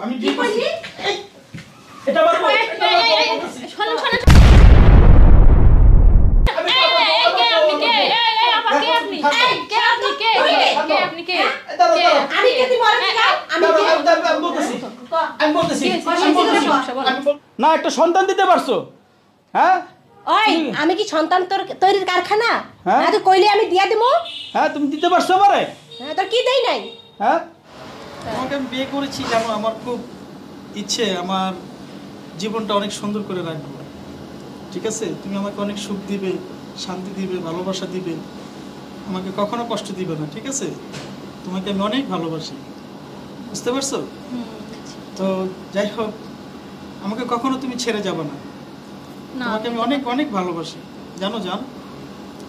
আমি বিয়ে করছি। এটা আমার বউ। শোনো শোনো না একটা সন্তান দিতে পারছো? হ্যাঁ ওই আমি কি সন্তান তৈরির কারখানা? হ্যাঁ তুই কইলে আমি দিয়া দেবো। হ্যাঁ তুমি দিতে পারছো আমারে? হ্যাঁ তোর কি দেই নাই? হ্যাঁ তোমাকে আমি বিয়ে করেছি জানো, আমার খুব ইচ্ছে আমার জীবনটা অনেক সুন্দর করে রাখবো, ঠিক আছে? তুমি আমাকে অনেক সুখ দিবে, শান্তি দিবে, ভালোবাসা দিবে, আমাকে কখনো কষ্ট দিবে না, ঠিক আছে? তোমাকে আমি অনেক ভালোবাসি, বুঝতে পারছো? তো যাই হোক, আমাকে কখনো তুমি ছেড়ে যাবে না, তোমাকে আমি অনেক অনেক ভালোবাসি, জানো জান?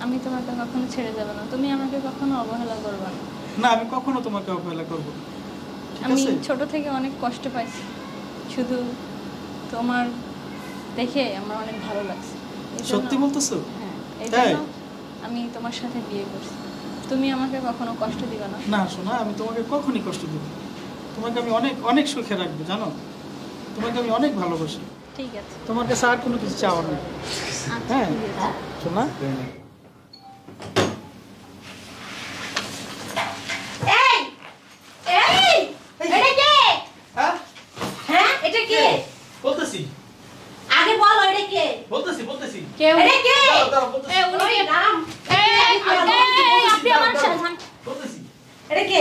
আমি তোমাকে কখনো ছেড়ে যাব না, তুমি আমাকে কখনো অবহেলা করবে না। না আমি কখনো তোমাকে অবহেলা করব না, ঠিক আমি আছে? ছোট থেকে অনেক কষ্ট পাইছি, শুধু তোমার দেখে আমার অনেক ভালো লাগছে। সত্যি বলতেছো? হ্যাঁ, এইজন্য আমি তোমার সাথে বিয়ে করছি। তুমি আমাকে কখনো কষ্ট দিবে না। না শোনা, আমি তোমাকে কখনই কষ্ট দেব না, তোমাকে আমি অনেক অনেক সুখে রাখবো, জানো? তোমাকে আমি অনেক ভালোবাসি। ঠিক আছে, তোমার কাছে আর কোনো কিছু চাওয়ার নেই। হ্যাঁ শোনা, এই এই এটা কে? হ্যাঁ হ্যাঁ এটা কে? বলতেছি, আগে বল এটা কে? বলতেছি কেউ এটা কে? দাঁড়াও, বলতেছি, ওই নাম আপনি আমার বলতেছি। এটা কে?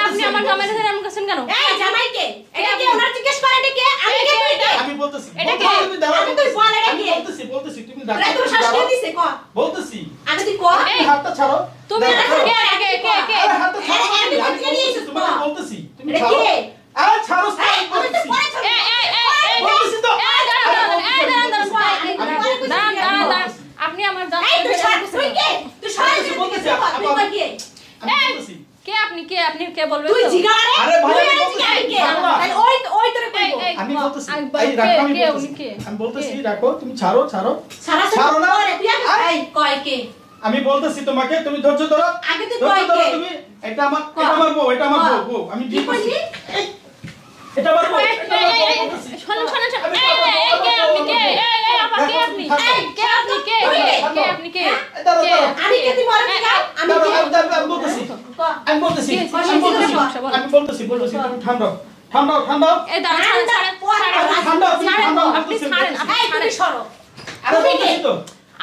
আপনি আমার জামাইয়ের সাথে এমন করছেন কেন? এই জামাই কে? এটা কে? ওনার জিজ্ঞেস করে এটা কে? আমি কে তুই কে? আমি বলতেছি, এটা কে? তুমি দাঁড়াও, আগে তুই বল এটা কে? বলতেছি তুমি তোরা দাঁড়াও, তোর শাশুড়ি দিছে ক? বলতেছি। আগে তুই ক? তুমি হাতটা ছাড়ো, তুমি দাঁড়াও, কে ছাড়ো। কে কে কে আরে হাতটা ছাড়ো, আমি আমি বলতে নিয়েছি, তোমাকে বাবা। বলতেছি, তুমি এটা ছাড়ো। কে? আরে ছাড়ো, এই আমি তো বলতেছি। পরে চলে বলতেছি তো। দাঁড়ান, আপনি আমার এই তুই সর তুই কে? তুই সর বলতেছি, বলতেছি, তুই কই কে? আমি বলতেছি। কে আপনি কে আপনি কে বলবেন তুই তো? জিগারে? আরে ভাই, তুই আমি আর জিগারে কে? বলতেছি, ছাড়ো না। তাহলে ওই তোরে কইবো। আমি বলতেছি, আমি এই রাখো, আমি কে বলতেছি। উনি কে? আমি বলতেছি রাখো, তুমি ছাড়ো, ছাড়ো। সারা ছাড়ো না। পরে তুই আগে এই কয় কে? আমি বলতেছি তোমাকে, তুমি ধৈর্য ধরো। আগে তুই ধৈর্য কয় ধরো কে? তুমি। এটা আমার বউ, এটা আমার বউ। আমি কি বিয়ে করছি। কইলি? এই, এটা আমার বউ, এটা আমার বউ, বলতেছি। শোনো শোনো আমি কে আপনি কে? আপা কে আপনি? কে আপনি কে? কে আপনি কে? দাঁড়াও, কে? দাঁড়াও। আমি কে তুই বড় জিগা? আমি কে? আমি বলতেছি, ক? আমি বলতেছি, কি হয়েছে? আমি বলতেছি, সমস্যা বলো। আমি বলতেছি, তুমি ঠান্ডা, ঠান্ডা। এই দাঁড়ান, ছাড়েন, ঠান্ডা, তুমি ছাড়েন, ঠান্ডা। আপনি ছাড়েন, আপনি এই তুমি ছাড়েন। সরো। আরে বলতেছি তো।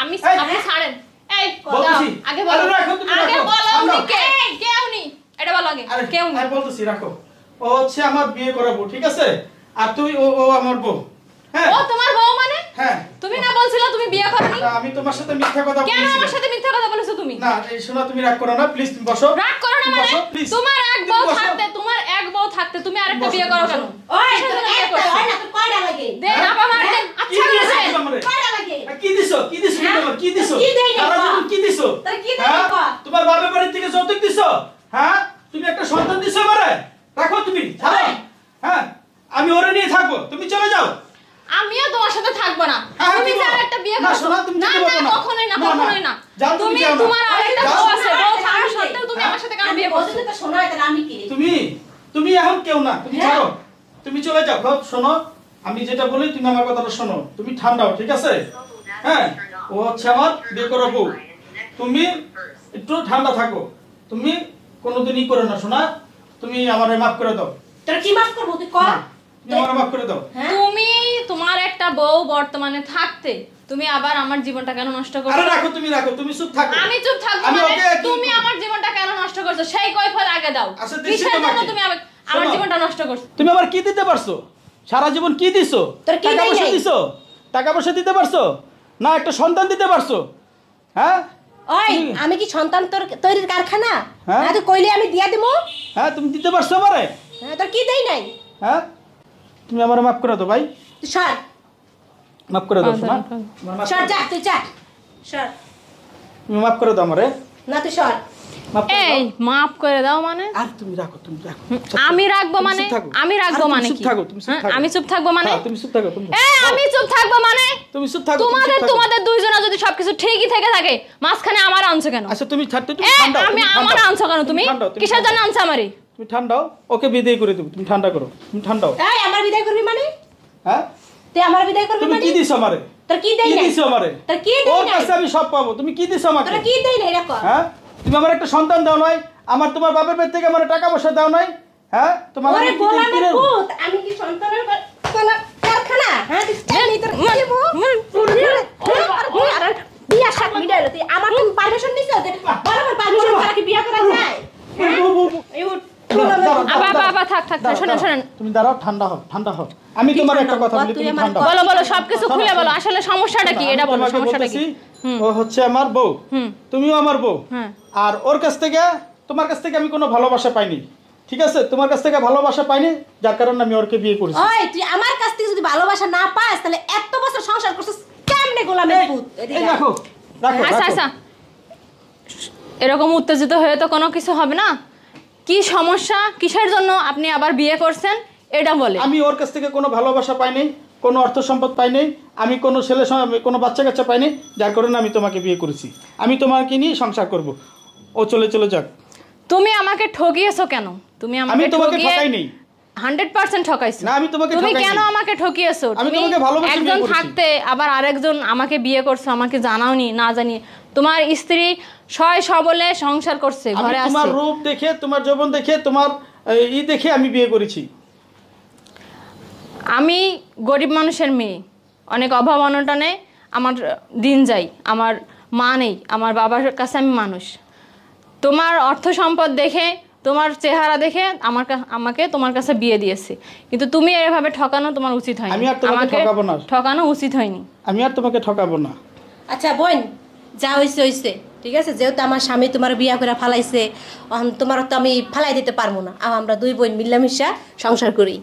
আপনি এই, আপনি ছাড়েন। এই বলতেছি। দাও, আগে আরে বলো। রাখো, তুমি আগে রাখো। বলো ঠান্ডা। উনি কে? কে উনি? এটা বলো আগে। আরে কে উনি? আমি বলতেছি রাখো। ও হচ্ছে আমার বিয়ে করাবো, ঠিক আছে? আর তুই ও আমার বউ। হ্যাঁ ও তোমার বউ মানে? হ্যাঁ। তুমি না বলছিলা তুমি বিয়ে করনি? না, আমি তোমার সাথে মিথ্যা কথা কেন বলেছি। আমার সাথে মিথ্যা কথা বলেছো তুমি? না এই শোনা, তুমি রাগ করো না, প্লিজ তুমি বসো। রাগ করো না তুমি মানে? বসো, please। তোমার এক তুমি বউ বসো। থাকতে, তোমার এক বউ থাকতে তুমি আরেকটা বসো, বিয়ে করো কেন? ওই কিসের তোর জন্য বিয়ে একটা করছো? হয় না তোর কয়টা লাগে? দেন আপা মার দেন। কি আচ্ছা দিছো আছে। তুমি আমারে? কয়টা লাগে? কি দিছো? কি দিছো তুমি আমার? কি দিছো? কি দেই নাই সারা বাবা? জীবন কি দিছো? তোর কি দেই হ্যাঁ? বাবা? তোমার বাবার বাড়ি থেকে যৌতুক দিছো? হ্যাঁ? তুমি একটা সন্তান দিছো আমারে? রাখো তুমি, ছাড়ো। হ্যাঁ? আমি ওরে নিয়ে থাকবো, তুমি চলে যাও। আমিও তোমার সাথে থাকবো না। হ্যাঁ, তুমি কি যে বলো? আরেকটা বিয়ে না, করছো। শোনা, তুমি না যেতে পারবে না না। কখনোই না, না, না। কখনোই না। যাও, তুমি তুমি যাও না। তোমার আরেকটা যাও। বউ আছে, বউ থাকা আমি কে? সত্ত্বেও তুমি আমার সাথে কেন আমি বিয়ে বলতে করছো? তো শোনা তাহলে আমি কে? তুমি এখন কেউ না, তুমি হ্যাঁ। ছাড়ো। তুমি চলে যাও। বাপ, শোনো, আমি যেটা বলি তুমি আমার কথাটা শোনো। তুমি ঠান্ডাও, ঠিক আছে? হ্যাঁ, ও হচ্ছে আমার বিয়ে করা বউ। তুমি একটু ঠান্ডা থাকো। তুমি কোনোদিন ই করো না, শোনা। তুমি আমারে মাফ করে দাও। তোর কি মাফ করব তুই ক? না, তুমি আমারে মাফ করে দাও। হ্যাঁ? তুমি তোমার একটা বউ বর্তমানে থাকতে তুমি আবার আমার জীবনটা কেন নষ্ট করছো? আরে রাখো, তুমি রাখো, তুমি চুপ থাকো। আমি চুপ থাকবো আমি মানে? ওকে কি- তুমি আমার জীবনটা কেন নষ্ট করছো সেই কৈফিয়ত আগে দাও। আচ্ছা, দিচ্ছি কিসের জন্য তোমাকে। তুমি আমার শোনো। জীবনটা নষ্ট করছো? তুমি আমার কি দিতে পারছো? সারা জীবন কি দিছো? তোর কি টাকা দেই পয়সা নাই? দিছো? টাকা পয়সা দিতে পারছো? না একটা সন্তান দিতে পারছো? হ্যাঁ ওই আমি কি সন্তান তৈরির কারখানা? হ্যাঁ। তুই কইলে আমি দিয়া দেবো। হ্যাঁ তুমি দিতে পারছো আমারে? হ্যাঁ তোর কি দেই নাই? হ্যাঁ তুমি আমারে মাফ করে দাও ভাই, তুই সর মাফ করে দাও শোনা। সর যা তুই যা সর। তুমি মাফ করে দাও আমারে, না তুই সর। মাফ করে এই দাও। মাফ করে দাও মানে? আর তুমি রাখো, তুমি রাখো। আমি রাখবো তুমি মানে? চুপ থাকো। আমি রাখবো আরে তুমি মানে চুপ কি? থাকো, তুমি চুপ হ্যাঁ, থাকো। আমি চুপ থাকবো মানে? হ্যাঁ, তুমি চুপ থাকো, তুমি আমি চুপ থাকবো মানে? তুমি চুপ থাকো, তুমি চুপ তোমাদের থাকো। তোমাদের দুইজনের যদি সবকিছু ঠিকই থেকে থাকে মাঝখানে আমার আনছো কেন? আচ্ছা তুমি ছাড়তে, তুমি এই, ঠান্ডা, আমি তুমি আমার ঠান্ডা। আনছো কেন তুমি? ঠান্ডা, তুমি কিসের জন্য ঠান্ডা। আনছো আমারে? তুমি ঠান্ডাও, ওকে বিদায় করে দেবো। তুমি ঠান্ডা করো, তুমি ঠান্ডাও। এই আমার বিদায় করবি মানে? হ্যাঁ তুই আমার বিদায় করবি তুমি মানে? কি দিছো আমারে? তোর কি দেই কি নাই? দিছো আমারে? তোর কি দেই ওর নাই? কাছে আমি সব পাবো। তুমি কি দিছো আমাকে? তোর কি দেই নাই রাখ? হ্যাঁ তুমি আমার একটা সন্তান দাও নাই, আমার তোমার বাপের পেট থেকে আমার টাকা পয়সা দাও নাই। হ্যাঁ তোমার ওরে আমি কি গোলামের কিনে- পুত, আমি কি সন্তানের কোনো কারখানা? হ্যাঁ তুই চাইনি তোর কি দেবো? আরে বিয়া শাক মিডাইলো তুই আমার তুমি পারমিশন দিছো যে বরাবর পারমিশন ছাড়া কি বিয়া করা যায়? হ্যাঁ এই উঠ আপা থাক শোনেন তুমি দাঁড়াও, ঠান্ডা হও, ঠান্ডা হও। আমি তোমার একটা কথা বলি, তুমি ঠান্ডা হও। বলো সবকিছু খুলে বলো, আসলে সমস্যাটা কি এটা বলো, তোমাকে সমস্যাটা কি? বলতেছি, ও হচ্ছে আমার বউ, তুমিও আমার বউ। হ্যাঁ। আর ওর কাছ থেকে, তোমার কাছ থেকে আমি কোনো ভালোবাসা পাইনি, ঠিক আছে? তোমার কাছ থেকে ভালোবাসা পাইনি, যার কারণে আমি ওরকে বিয়ে করেছি। ওই তুই আমার কাছ থেকে যদি ভালোবাসা না পাস তাহলে এত বছর সংসার করছিস কেমনে গোলামের পুত? এই রাখো, রাখো, আচ্ছা রাখো। এরকম উত্তেজিত হয়ে তো কোনো কিছু হবে না। কি সমস্যা, কিসের জন্য আপনি আবার বিয়ে করছেন এটা বলে। আমি ওর কাছ থেকে কোনো ভালোবাসা পাইনি, কোনো অর্থ সম্পদ পাইনি, আমি কোনো ছেলে কোনো বাচ্চা কাচ্চা পাইনি, যার কারণে আমি তোমাকে বিয়ে করেছি। আমি তোমাকে নিয়ে সংসার করব। ও চলে যাক। তুমি আমাকে ঠকিয়েছো কেন? তুমি আমি আমাকে তোমাকে ঠকিয়ে ঠকাইনি। 100% ঠকাইছো। না, আমি তোমাকে তুমি ঠকাইনি। কেন আমাকে ঠকিয়েছো? আমি তুমি তোমাকে ভালোবেসে বিয়ে একজন করেছি। থাকতে আবার আরেকজন আমাকে বিয়ে করছো, আমাকে জানাওনি, না জানি। তোমার স্ত্রী সবলে সংসার করছে, আমি ঘরে তোমার আছে। রূপ দেখে, তোমার যৌবন দেখে, তোমার দেখে আমি বিয়ে করেছি। আমি গরিব মানুষের মেয়ে, অনেক অভাব অনটনে আমার দিন যায়, আমার মা নেই, আমার বাবার কাছে আমি মানুষ। তোমার অর্থ সম্পদ দেখে, তোমার চেহারা দেখে আমাকে তোমার কাছে বিয়ে দিয়েছে, কিন্তু তুমি এভাবে ঠকানো তোমার উচিত হয়নি। আমি আর তোমাকে ঠকাবো না। ঠকানো উচিত হয়নি। আমি আর তোমাকে ঠকাবো না। আচ্ছা বোন, যা হইছে ঠিক আছে। যেহেতু আমার স্বামী তোমার বিয়া করে ফালাইছে, তোমার তো আমি ফালাই দিতে পারবো না। আমরা দুই বোন মিলামিশা সংসার করি।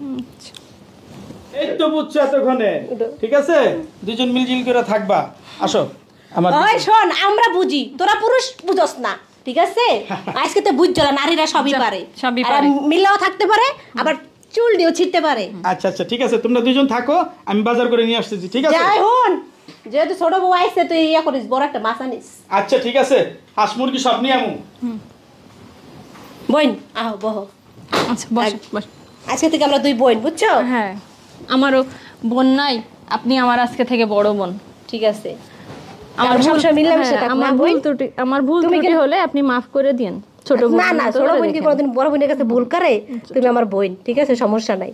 এই তো বুঝছো এতক্ষণে, ঠিক আছে? দুজন মিলজিল করে থাকবা। আসো আমার ওই শোন, আমরা বুঝি, তোরা পুরুষ বুঝস না, ঠিক আছে? আজকে তো বুঝছো না, নারীরা সবই পারে, সবই আর পারে। মিলাও থাকতে পারে, আবার চুল দিয়েও ছিটতে পারে। আচ্ছা ঠিক আছে, তোমরা দুজন থাকো, আমি বাজার করে নিয়ে আসতেছি, ঠিক আছে? যাই হন, যেহেতু ছোট বউ আইছে তুই ইয়া করিস, বড় একটা মাছ আনিস। আচ্ছা ঠিক আছে, হাঁস মুরগি সব নিয়ে আমু। বোন আহ বহ, আচ্ছা বস। আজকে থেকে আমরা দুই বোন, বুঝছো? হ্যাঁ, আমারও বোন নাই, আপনি আমার আজকে থেকে বড় বোন। ঠিক আছে, আমার সংসার মিলামিশা থাকবো। আমার ভুল ত্রুটি হলে আপনি মাফ করে দিন। ছোট বোন না ছোট বোন কি কোনোদিন বড় বোনের কাছে ভুল করে? তুমি আমার বোন, ঠিক আছে? সমস্যা নাই।